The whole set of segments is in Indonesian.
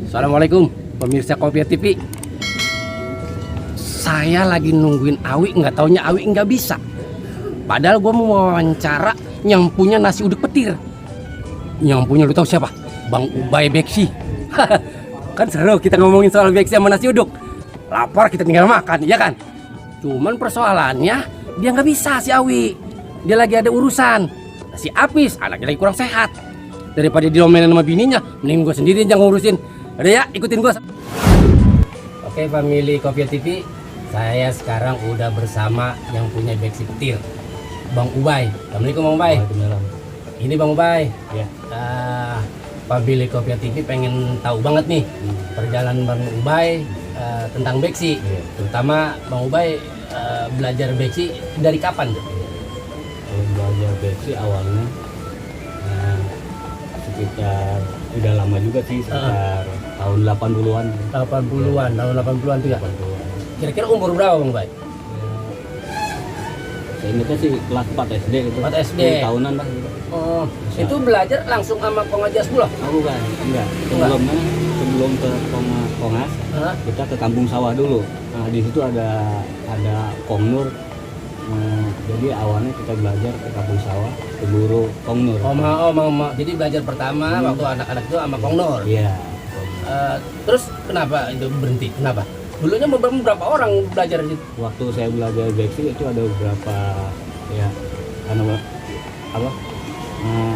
Assalamualaikum pemirsa Kopiah TV. Saya lagi nungguin Awi, nggak taunya Awi nggak bisa. Padahal gue mau wawancara yang punya nasi uduk petir. Yang punya lu tahu siapa? Bang Ubay Beksi. Kan seru kita ngomongin soal Beksi sama nasi uduk. Lapar kita tinggal makan, ya kan? Cuman persoalannya dia nggak bisa si Awi. Dia lagi ada urusan. Si Apis anaknya lagi kurang sehat. Daripada diomelin sama bininya, mending gue sendiri yang ngurusin. Udah ya, ikutin gue. Oke, family Kopiah TV, saya sekarang udah bersama yang punya Beksi petir, Bang Ubay. Assalamualaikum Bang Ubay. Waalaikumsalam. Ini Bang Ubay. Ya. Family Kopiah TV pengen tahu banget nih perjalanan Bang Ubay tentang Beksi. Ya. Terutama Bang Ubay belajar Beksi dari kapan tuh? Kalau belajar Beksi awalnya sekitar udah lama juga sih, sekitar tahun 80-an. 80-an, tahun 80-an tuh ya. 80-an. Kira-kira umur berapa Bang Ubay? Saya ingatnya sih kelas 4 SD gitu. 4 SD. 10 tahunan lah gitu. Oh, itu belajar langsung sama pengajar sekolah? Oh bukan, enggak. Sebelum ke Kongas, kita ke Kampung Sawah dulu. Nah, di situ ada Kong Nur. Jadi awalnya kita belajar ke Kampung Sawah, ke guru Kong Nur. Jadi belajar pertama waktu anak-anak itu sama Kong Nur. Iya. Terus kenapa itu berhenti? Kenapa? Dulunya berapa orang belajar di situ? Waktu saya belajar Beksi itu ada beberapa ya,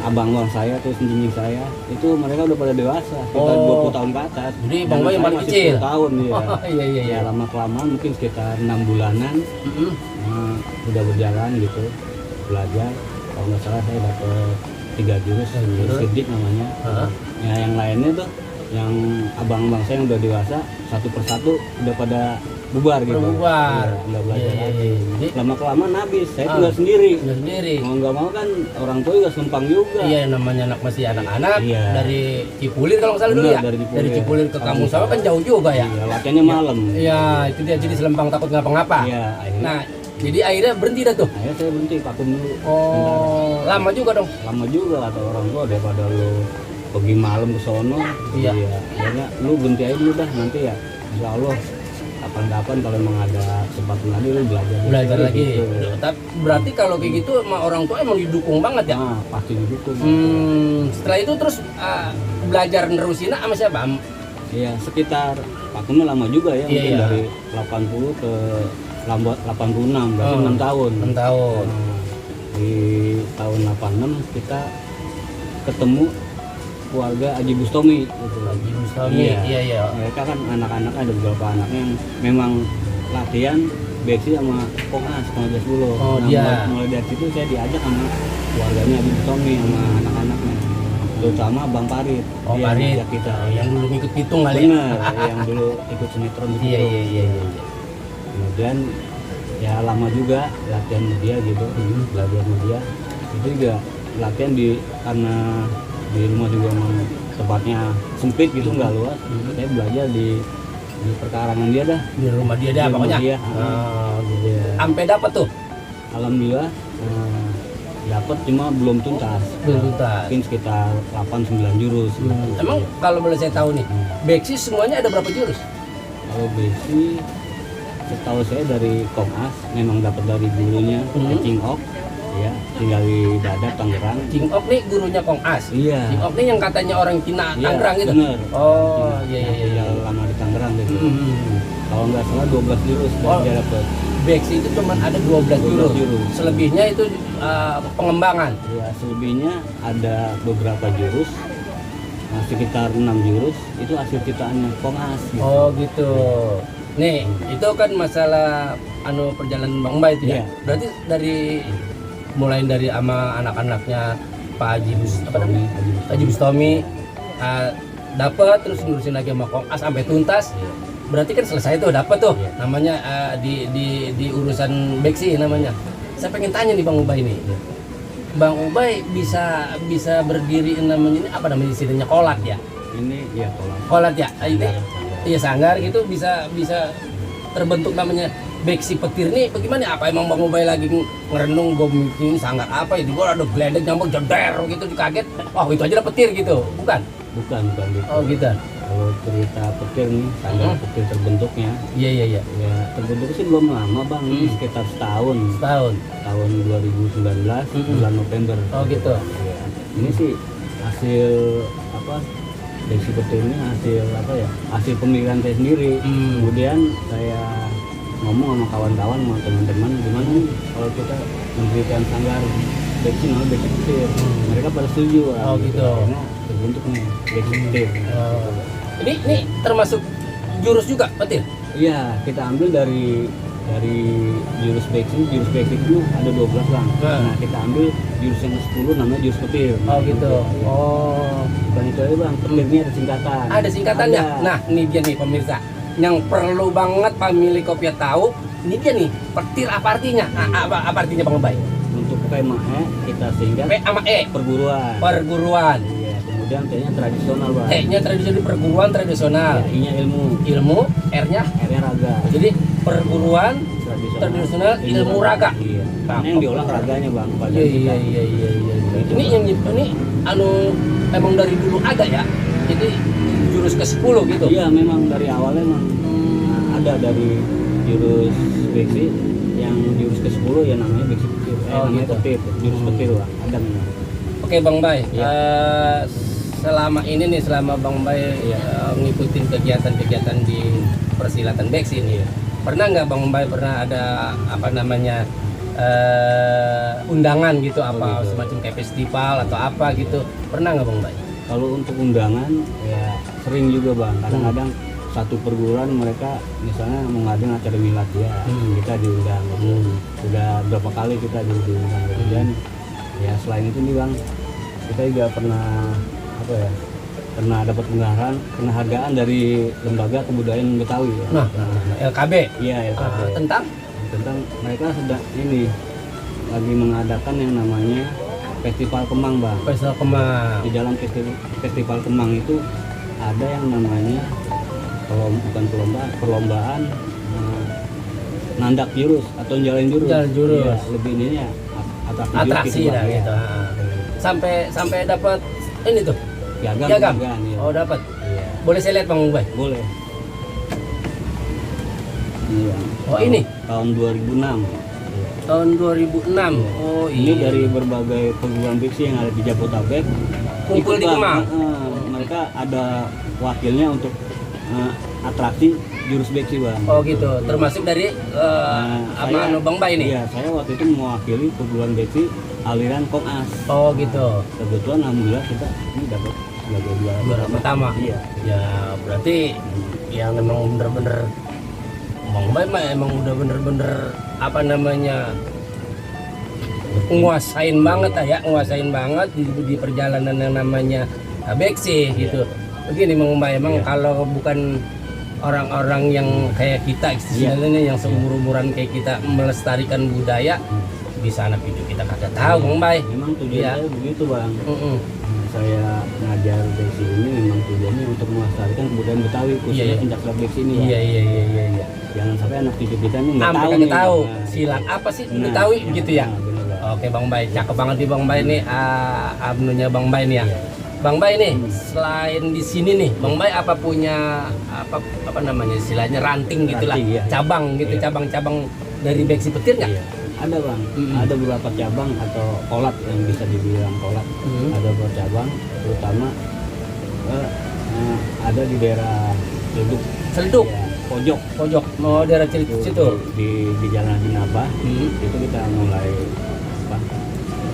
abang-abang saya terus jinjing saya itu mereka udah pada dewasa, sekitar 20 tahun ke atas. Jadi Bang Ubay yang paling kecil. 10 tahun ya. Iya. Ya lama kelamaan mungkin sekitar 6 bulanan. Udah berjalan gitu belajar. Kalau nggak salah saya dapat 3 jurus sidik namanya. Ya yang lainnya tuh yang abang-abang saya yang udah dewasa satu persatu udah pada bubar gitu. Bubar. Ya, udah belajar lagi. Jadi Lama kelamaan habis. Saya tinggal sendiri. sendiri. Mau nggak mau kan orang tua juga sumpang juga. Iya, namanya anak masih anak-anak. Iya. Dari Cipulir kalau nggak salah dulu ya. Dari Cipulir ke Kampung Sawah kan jauh juga ya. Iya, latihannya malam. Iya, itu dia jadi selempang takut ngapa-ngapa. Iya, akhirnya. Nah, jadi akhirnya berhenti dah tuh. Akhirnya saya berhenti vakum dulu. Oh, lama juga dong. Lama juga kata orang tua, daripada lu pergi malam ke sono. Iya. Akhirnya lu berhenti aja dulu dah, nanti ya insya Allah kapan-kapan kalau emang ada kesempatan lagi lu belajar Lagi. gitu. Tapi berarti kalau kayak gitu sama orang tua emang didukung banget ya? Nah, pasti didukung. Setelah itu terus belajar nerusin sama siapa? Iya, sekitar vakumnya lama juga ya, mungkin Iya. dari 80 ke 86, berarti 6 tahun. 6 tahun. Di tahun 86 kita ketemu keluarga Haji Bustomi gitu. Haji Bustomi, iya. Mereka kan anak-anak ada beberapa anaknya yang memang latihan Beksi sama Kongas dulu. Oh, dia. Mulai dari situ saya diajak sama keluarganya Haji Bustomi sama anak-anaknya, terutama Bang Parit. Oh, Dia Parit. ngajak kita. Yang dulu ngikut pitung kali ya? Bener, yang dulu ikut sinetron gitu. Iya. Kemudian ya lama juga latihan sama dia gitu, belajar sama dia. Itu juga latihan karena di rumah juga emang tempatnya sempit gitu, nggak luas. Saya belajar di perkarangan dia dah. Di rumah dia dah pokoknya. Dia. Gitu. Sampai dapat tuh. Alhamdulillah dapat, cuma belum tuntas. Mungkin sekitar 8-9 jurus. Emang kalau boleh saya tahu nih, Beksi semuanya ada berapa jurus? Kalau Beksi setahu saya dari Kongas memang dapat dari gurunya King Ok. ya tinggal di Dadap Tangerang. Cing Ok nih gurunya Kong As. Iya. Cing Ok nih yang katanya orang Cina Iya, Tangerang gitu. bener. Oh, iya iya iya. Tinggal lama di Tangerang gitu. Hmm. Kalau nggak salah 12 jurus dan Oh. dia dapat. Beksi itu cuma ada 12 jurus. Selebihnya itu pengembangan. Ya, selebihnya ada beberapa jurus, sekitar 6 jurus itu hasil ciptaannya Kong As. Gitu. Oh gitu. Nih, itu kan masalah perjalanan Bang Bay itu ya. Iya. Berarti mulai dari sama anak-anaknya Pak Haji Haji Bustami dapat terus ngurusin lagi sama Kong As sampai tuntas. Berarti kan selesai tuh, dapat tuh. Iya. Namanya di urusan beksi namanya. Saya pengen tanya nih Bang Ubay nih. Bang Ubay bisa berdiri namanya ini apa namanya istilahnya kolat ya? Ini ya Kolat ya. Ini iya sanggar gitu bisa terbentuk namanya beksi petir nih. Bagaimana? Apa emang Bang Ubay lagi ngerenung gue bikin sanggar apa itu? Gue ada geledek nyambung jeder gitu dikaget. Wah, itu aja lah petir gitu. Bukan bukan gitu. Oh gitu. Kalau cerita petir nih, sanggar petir terbentuknya. Iya. Ya terbentuk sih belum lama Bang, ini sekitar setahun. Tahun 2019 bulan November. Oh gitu. Ya. Ini sih hasil apa? Beksi petir ini hasil apa ya? Hasil pemilihan saya sendiri. Kemudian saya ngomong sama kawan-kawan, sama teman-teman, gimana nih kalau kita mendirikan sanggar beksi namanya beksi petir. Mereka pada setuju. Oh gitu. Karena terbentuk nih beksi petir. Ini termasuk jurus juga petir. Iya, kita ambil dari jurus beksi itu ada 12 Bang. Nah, kita ambil jurus yang ke-10 namanya jurus petir. Oh gitu. Oh. Bukan itu aja Bang, petirnya ada singkatan. Ada singkatannya. Ada. Nah, ini dia nih pemirsa. Yang perlu banget pemilik kopiah tahu, ini dia nih, petir apa artinya? Apa artinya Bang Bay? Untuk P sama E kita singkat P sama E. perguruan. Iya, kemudian T-nya tradisional Bang. T-nya tradisional, perguruan tradisional. Ya, I-nya ilmu. Ilmu, R-nya. R-nya raga. Jadi perguruan tradisional ilmu raga. Iya. Karena yang diolah raganya Bang. Iya. Ini yang ini emang dari dulu ada ya. Jadi jurus ke-10 gitu. Iya, memang dari awalnya memang ada dari jurus beksi yang jurus ke-10 ya namanya beksi petir. Namanya gitu. petir, jurus petir Bang. Ada memang. Oke Bang Bay, Iya. selama ini nih selama Bang Bay ngikutin kegiatan-kegiatan di persilatan beksi ini, pernah nggak Bang Bay pernah ada apa namanya undangan gitu, apa gitu. semacam kayak festival atau apa gitu, pernah nggak Bang Bay? Kalau untuk undangan ya sering juga Bang. Kadang-kadang satu perguruan mereka misalnya mau ngadain acara milad ya, kita diundang. Sudah berapa kali kita diundang. Dan ya selain itu nih Bang, kita juga pernah dapat penghargaan dari Lembaga Kebudayaan Betawi ya. Nah, LKB. Iya, LKB. Tentang Mereka sudah ini lagi mengadakan yang namanya Festival Kemang Bang. Festival Kemang. Di dalam festival Kemang itu ada yang namanya perlombaan nandak jurus atau jalan jurus. Iya, lebih ini ya atraksi Bang, lah ya. gitu. Sampai dapat ini tuh. Piagam. Ya. Oh, dapat. Iya. Boleh saya lihat Bang Bay? Boleh. Iya. Oh, ini tahun 2006. Iya. tahun 2006. Oh, Ini dari berbagai perguruan beksi yang ada di Jabodetabek. Kumpul di Bang. Kemang. Mereka ada wakilnya untuk atraksi jurus beksi Bang. Oh gitu, termasuk dari Bang Bay ini? Iya, saya waktu itu mewakili perguruan beksi aliran Kong As. Oh gitu. Kebetulan alhamdulillah kita ini dapat sebagai Juara pertama. Iya. Ya berarti yang memang bener-bener Bang Bay mah emang udah bener-bener apa namanya nguasain banget di perjalanan yang namanya beksi gitu. Begini Bang Bay, emang kalau bukan orang-orang yang kayak kita istilahnya yang seumur-umuran kayak kita melestarikan budaya, bisa anak cucu kita kagak tahu Bang Bay. Memang tujuannya begitu Bang. Saya ngajar beksi ini memang tujuannya untuk melestarikan kebudayaan Betawi khususnya pencaksilat beksi ini Bang. Iya. Jangan sampai anak cucu kita ini nggak tahu nih. Tahu Nah, silat apa sih Betawi gitu ya. Oke Bang Bay, cakep banget nih Bang Bay nih abnunya Bang Bay nih ya. Bang Bay nih, selain di sini nih, Bang Bay apa punya apa namanya istilahnya ranting gitulah, cabang gitu, cabang-cabang dari beksi petir nggak? Ada bang, ada beberapa cabang atau kolat yang bisa dibilang kolat. Ada beberapa cabang, terutama ada di daerah Selduk. ya, pojok Mau daerah situ. di Jalan Jinabah. Itu kita mulai apa,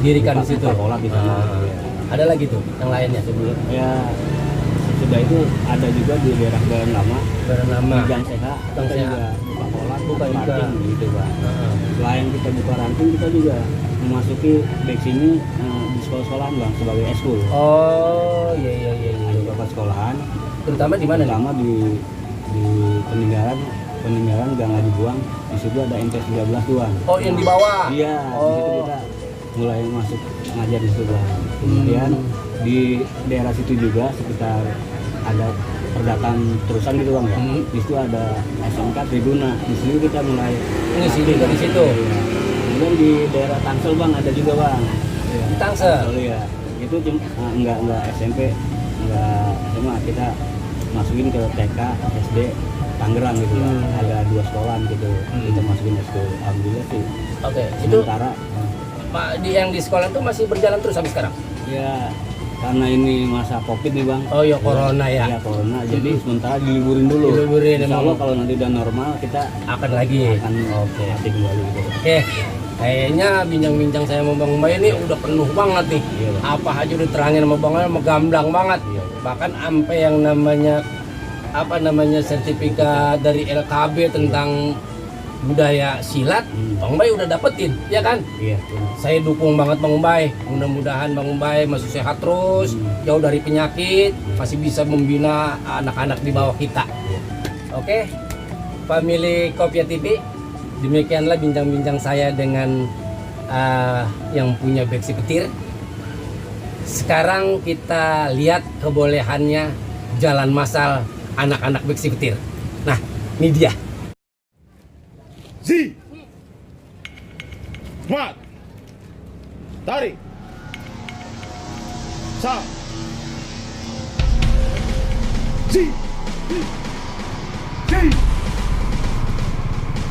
Dirikan di situ. kolat di sana. Ya. Ada lagi tuh yang lainnya sebelum. Ya sudah itu ada juga di daerah Bayan Lama, Bernama di Gang Seha, Gang kita Seha. juga buka kolat, Buka juga. ranting gitu bang. Selain kita buka ranting, kita juga memasuki back sini di sekolah-sekolahan bang sebagai eskul. Oh iya. Ada beberapa sekolahan, Terutama di mana nih? terutama di peninggalan Gang Haji Buang. Di situ ada MT13 Buang. Oh yang di bawah. Iya, di situ Oh. kita mulai masuk ngajar di situ bang. Kemudian di daerah situ juga sekitar ada perdataan terusan gitu bang ya. Di situ ada SMK Tribuna. Di situ kita mulai Ngisi juga di situ. Iya. Kemudian di daerah Tangsel bang ada juga bang. Iya. Di Tangsel? Ya. Itu cuma enggak SMP, enggak SMA, kita masukin ke TK, SD Tangerang gitu bang. Ada 2 sekolah gitu. Kita masukin ke situ. Alhamdulillah sih. Oke. Itu Sementara Pak yang di sekolah itu masih berjalan terus sampai sekarang. ya karena ini masa Covid nih bang. Oh iya, corona ya. Iya corona. Jadi sementara diliburin dulu. Diliburin, Insya Allah emang. kalau nanti udah normal kita Akan lagi. akan aktif kembali gitu. Oke. Kayaknya bincang-bincang saya sama Bang Mbak ini udah penuh banget nih. Iya, Bang. Apa aja udah terangin sama Bang Mbak, gamblang banget. Iya. Bahkan sampai yang namanya sertifikat dari LKB tentang budaya silat, Bang Mbak udah dapetin, ya kan? Iya. Saya dukung banget Bang Mbak. Mudah-mudahan Bang Mbak masih sehat terus, jauh dari penyakit, masih bisa membina anak-anak di bawah kita. Oke, family Kopia TV, demikianlah bincang-bincang saya dengan yang punya beksi petir. Sekarang kita lihat kebolehannya jalan massal anak-anak beksi petir. Nah, ini dia. Z. Mat. Tarik. Sa. Z. Z.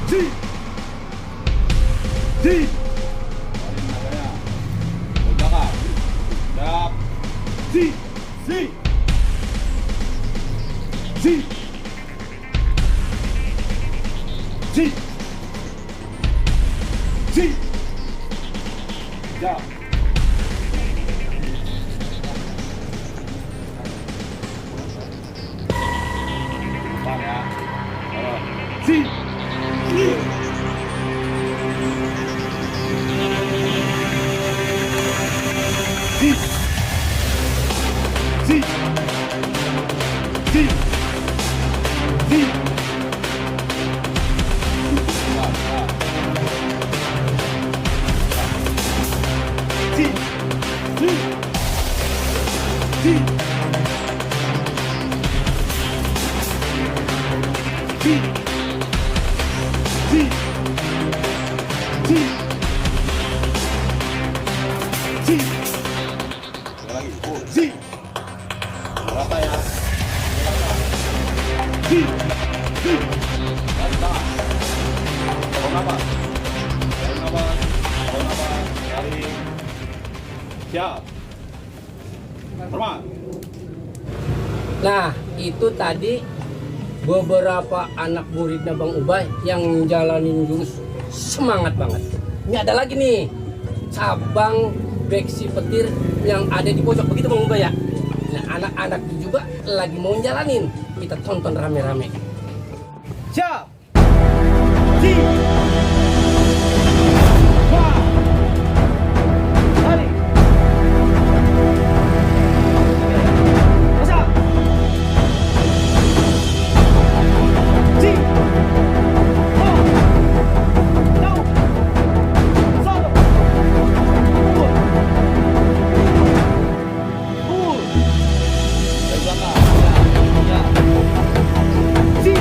Z. Z. Belakang. Siap. Z. Z. Z. Z. Z. Ya. Depan ya. Z. Z. Z. Z. Z. Rata ya. Siap. Hormat. Nah, itu tadi beberapa anak muridnya Bang Ubay yang jalanin jurus semangat banget. Ini ada lagi nih, cabang beksi petir yang ada di pojok begitu Bang Ubay ya. Nah, anak-anak juga lagi mau jalanin. Kita tonton rame-rame. Siap. Ji. Wah. Tarik. Masa. Ji. Wah. Jauh. Satu. Pukul. Pukul. Dari belakang. Ya. Ya. Ji.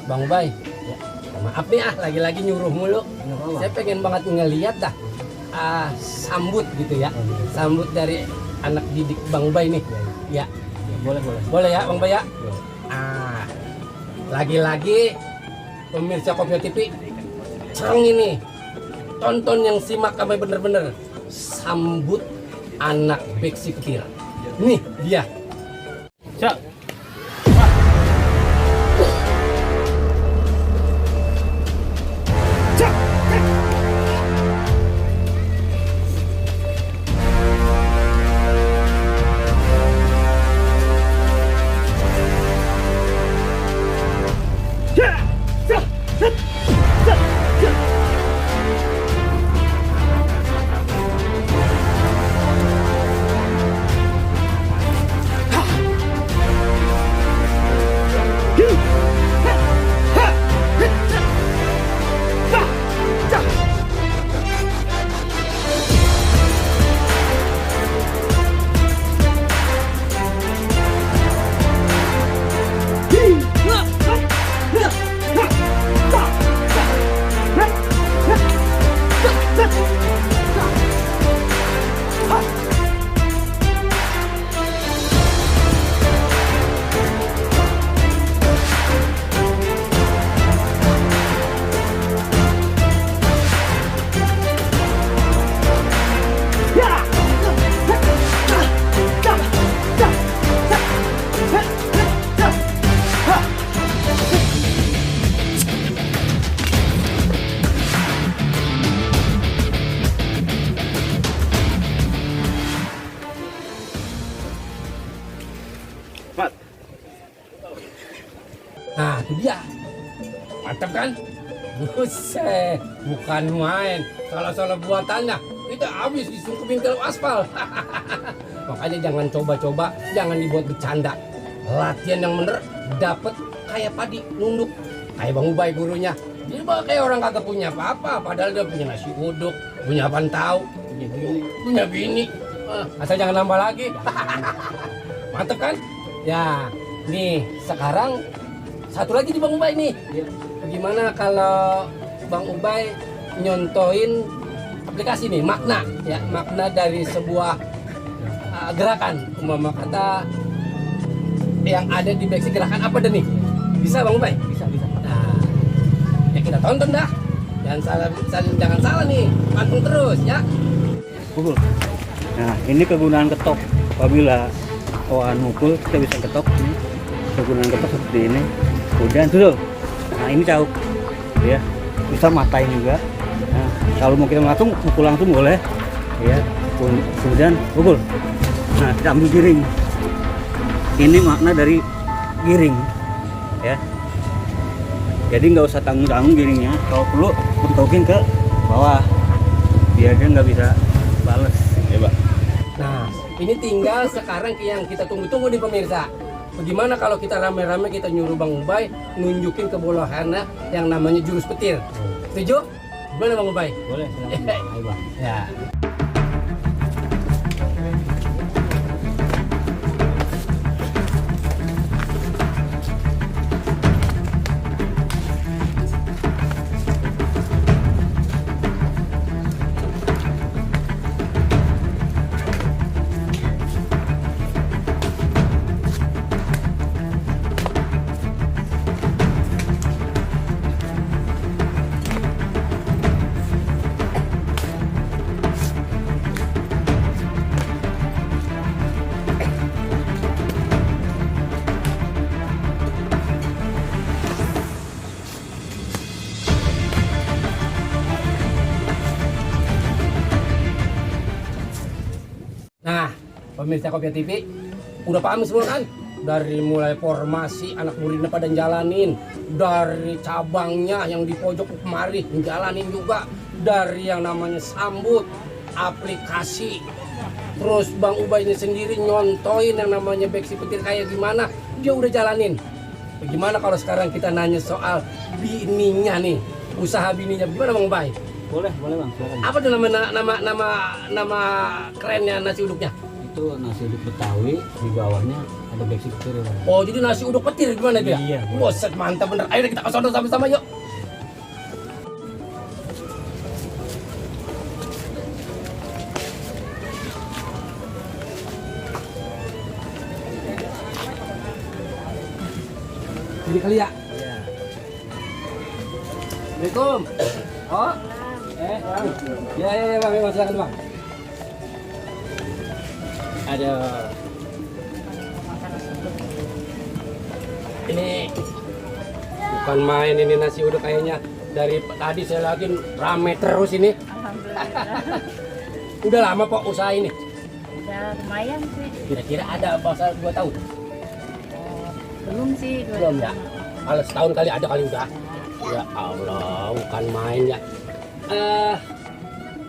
Bang Ubay, maaf nih lagi-lagi nyuruh mulu. Nggak apa-apa. Saya pengen banget ngeliat dah sambut gitu ya, sambut dari anak didik Bang Ubay nih. Ya, Boleh, boleh. boleh ya Bang Ubay ya. Boleh. Lagi-lagi pemirsa Kopio TV, cereng ini, tonton yang simak sampai bener-bener sambut anak beksi petir. Nih dia. Cak. Nah, itu dia. Mantap kan? Buset, bukan main. Salah-salah buatannya, kita habis disungkupin ke aspal. Makanya jangan coba-coba, jangan dibuat bercanda. Latihan yang bener, dapet kayak padi, nunduk. Kayak Bang Ubay gurunya. Dia mah kayak orang kagak punya apa-apa, padahal dia punya nasi uduk, punya apaan tahu, punya bini. Asal jangan nambah lagi. Mantap kan? Ya, nih sekarang satu lagi di Bang Ubay nih. Gimana kalau Bang Ubay nyontoin aplikasi nih, makna ya, makna dari sebuah gerakan, umpama kata yang ada di beksi gerakan apa deh nih? Bisa Bang Ubay? Bisa. Nah, ya kita tonton dah. Jangan salah nih, pantun terus ya. Pukul. Nah, ini kegunaan ketok. Apabila kawan mukul, kita bisa ketok ini. Kegunaan ketok seperti ini. Kemudian tuh. Nah, ini cauk. Ya. Bisa matain juga. Nah, kalau mau kita langsung mukul langsung boleh. Ya. Kemudian pukul. Nah, kita ambil giring. Ini makna dari giring. Ya. Jadi nggak usah tanggung-tanggung giringnya. Kalau perlu bentokin ke bawah. Biar dia nggak bisa bales. Ya, Pak. Nah, ini tinggal sekarang yang kita tunggu-tunggu nih pemirsa. Bagaimana kalau kita rame-rame kita nyuruh Bang Ubay nunjukin kebolehannya yang namanya jurus petir. Setuju? Gimana Bang Ubay? Boleh, silakan. Ayo, Bang. Ya. Nah, pemirsa Kopio TV, udah paham semua kan? Dari mulai formasi anak muridnya pada jalanin, dari cabangnya yang di pojok kemari menjalanin juga, dari yang namanya sambut, aplikasi, terus Bang Ubay ini sendiri nyontoin yang namanya beksi petir kayak gimana, dia udah jalanin. Bagaimana kalau sekarang kita nanya soal bininya nih, usaha bininya, gimana Bang Ubay? Boleh Bang, silakan. Apa tuh nama kerennya nasi uduknya? itu nasi uduk Betawi, di bawahnya ada beksi petir ya, Bang. Oh, jadi nasi uduk petir gimana itu ya? Iya, bener. Buset, mantap bener. Ayo kita ke sono sama-sama yuk. Jadi kali ya. Iya. Assalamualaikum. Oh. Bang. Ya, Bang. Silakan, Bang. Ada ini bukan main ini nasi uduk kayaknya. Dari tadi saya lagi rame terus ini. Alhamdulillah. Udah lama kok usaha ini. Udah lumayan sih. Kira-kira ada masa 2 tahun? Belum sih. Belum ya? Kalau setahun kali ada kali udah. Ya Allah, bukan main ya.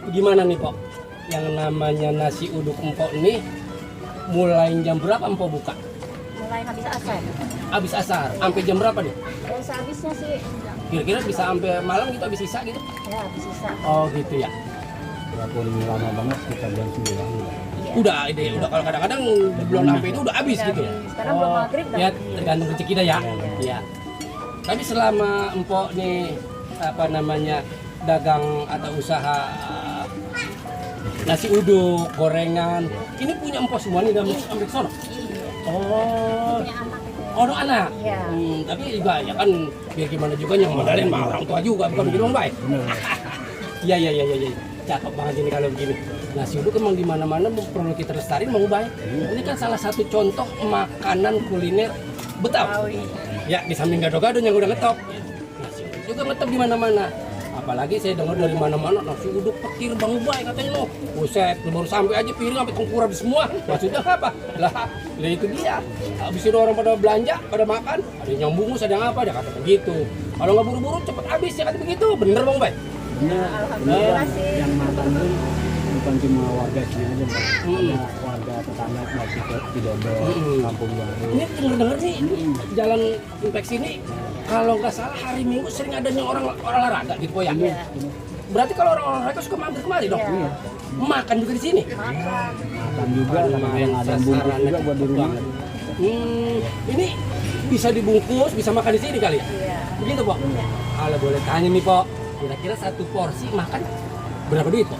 Gimana nih Pok? Yang namanya nasi uduk empok nih mulai jam berapa empok buka? Mulai habis asar. Habis asar, sampai jam berapa nih? Ya sehabisnya sih. Kira-kira bisa sampai malam gitu habis sisa gitu? Ya habis sisa. Oh gitu ya. Walaupun lama banget sekitar jam 9 udah. Iya. Udah kalau kadang-kadang belum sampai itu udah habis Udah gitu. habis. Sekarang belum maghrib dah. Ya tergantung rezeki dah ya. Iya. Tapi selama empok nih apa namanya dagang atau usaha nasi uduk, gorengan, ini punya empok semua nih dalam ambil sono. Iya. Oh, Punya anak itu. oh no anak. Iya. Tapi juga ya kan biar gimana juga yang modalin mah orang tua juga bukan begitu Bang Bay. Iya. Cakep banget ini kalau begini. Nasi uduk emang di mana-mana perlu kita lestariin Bang Bay. Ini kan salah satu contoh makanan kuliner Betawi. Ya di samping gado-gado yang udah ngetop. Nasi uduk juga ngetop di mana-mana. Apalagi saya dengar dari mana-mana nasi uduk petir Bang Bay katanya loh. Buset, baru sampai aja piring sampai tengkurap semua. Maksudnya apa? Lah itu dia. Habis itu orang pada belanja, pada makan, ada yang bungkus, ada yang apa, dia kata begitu. Kalau nggak buru-buru cepet habis ya kata begitu. Bener Bang Bay? Benar. Alhamdulillah sih. Yang makan pun bukan cuma warga sini aja, Bang. Ada warga tetangga baik ke Cidodo, Kampung Baru. Ini denger-denger nih jalan infeksi ini kalau nggak salah hari Minggu sering adanya orang olahraga gitu ya. Iya. Berarti kalau orang olahraga suka mampir kemari dong. Iya. Makan juga di sini. Makan. Makan juga, kadang-kadang ada yang bungkus juga buat di rumah. Ini bisa dibungkus, bisa makan di sini kali ya? Iya. Begitu, Pok? Iya. Kalau boleh tanya nih, Pok, kira-kira satu porsi makan berapa duit, Pok?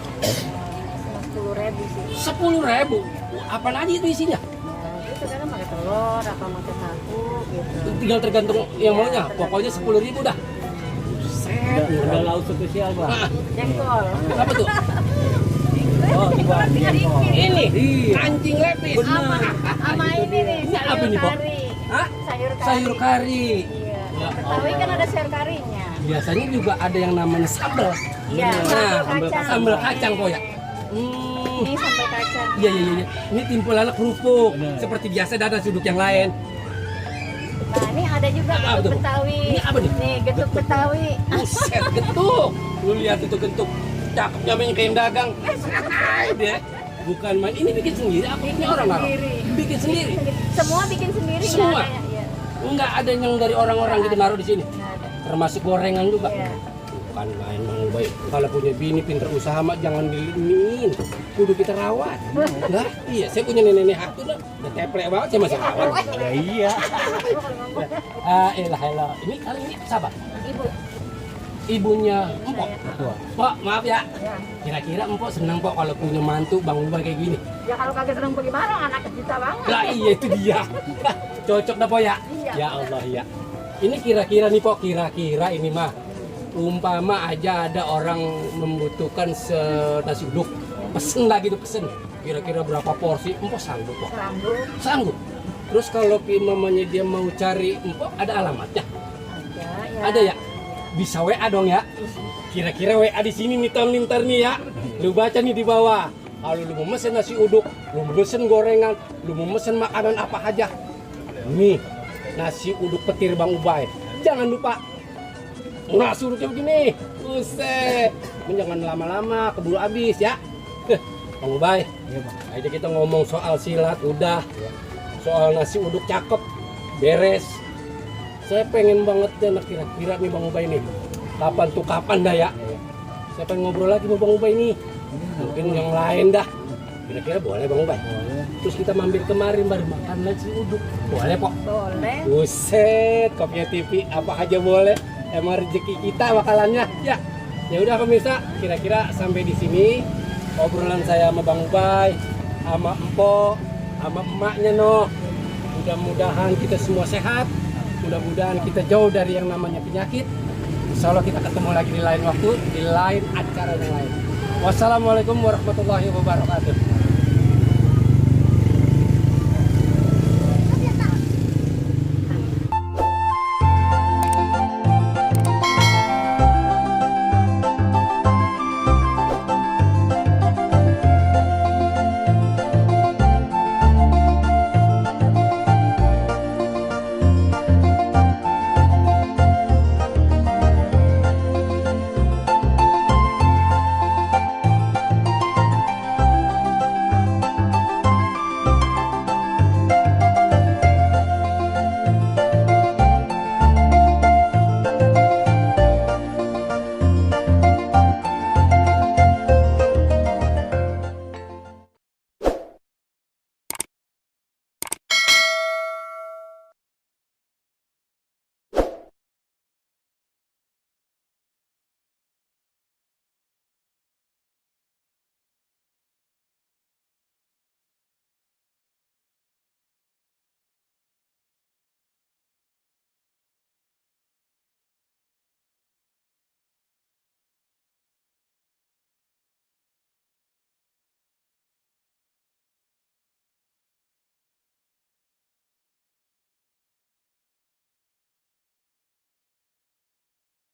10.000 sih. 10.000. Apa aja itu isinya? Nah, itu kadang pakai telur, apa pakai tahu gitu. Tinggal tergantung yang maunya. Pokoknya 10.000 dah. Ada lauk spesial, Bang. Ah, Jengkol. apa tuh? Oh, Bang. Ini Iya. kancing lepis. Sama ini nih, Ini apa sayur nih, Pok? kari. Hah? Sayur kari. Sayur kari. Iya. Ya Betawi kan ada sayur karinya. Biasanya juga ada yang namanya sambal. Iya, sambal kacang. Sambal kacang kok ya. Ini sambal kacang. Iya. Ini timpulan kerupuk. Benar. Seperti biasa ada nasi uduk yang lain. Nah, ini ada juga Apa getuk tuh? Betawi. Ini apa nih? Nih, getuk Betawi. Buset, getuk. Lu lihat itu getuk. Cakep namanya kayak yang dagang. Dia bukan main. Ini bikin sendiri apa ini orang naruh? Sendiri. Bikin sendiri. Semua bikin sendiri. Semua? Nggak ada, ya. Enggak ada yang dari orang-orang gitu naruh di sini. Nggak ada. Termasuk gorengan juga. Iya. Bukan main Bang Ubay. Kalau punya bini pinter usaha mah jangan dilinin. Kudu kita rawat. Lah, iya, saya punya nenek hatu dah. Udah teplek banget saya masih rawat. Ya iya. Elah. Ini kali ini sabar. Ibu. Ibunya Empok. Tua. Pok, maaf ya. Ya. Kira-kira Empok senang Pok kalau punya mantu Bang Ubay kayak gini. Ya kalau kagak seneng bagaimana, anak kita banget. Lah iya itu dia. Cocok dah Pok ya. Iya. Ya Allah ya. Ini kira-kira nih Pok, kira-kira ini mah umpama aja ada orang membutuhkan nasi uduk, pesen lagi tuh pesen. Kira-kira berapa porsi? Empok sanggup Pok. Sambung. Sanggup. Terus kalau mamanya dia mau cari Empok ada alamatnya? Ada ya. Ada ya? Bisa WA dong ya? Kira-kira WA di sini nih ntar nih ya. Lu baca nih di bawah. Kalau lu mau mesen nasi uduk, lu mau mesen gorengan, lu mau mesen makanan apa aja. Nih, nasi uduk petir Bang Ubay. Jangan lupa nasi uduknya begini. Buset. Jangan lama-lama, keburu habis ya. Bang Ubay, Iya, Bang. aja kita ngomong soal silat udah. Soal nasi uduk cakep, beres. Saya pengen banget dan kira-kira nih Bang Ubay nih. Kapan dah ya? Saya pengen ngobrol lagi sama Bang Ubay nih. Mungkin yang lain dah. Kira-kira boleh Bang Ubay? Boleh. terus kita mampir kemarin baru makan nasi uduk. Boleh, Pok? Boleh. Buset, Kopiah TV apa aja boleh. Emang rezeki kita bakalannya. Ya. Ya udah pemirsa, kira-kira sampai di sini obrolan saya sama Bang Ubay, sama Empok, sama emaknya noh. Mudah-mudahan kita semua sehat. Mudah-mudahan kita jauh dari yang namanya penyakit. Insya Allah kita ketemu lagi di lain waktu, di lain acara yang lain. Wassalamualaikum warahmatullahi wabarakatuh.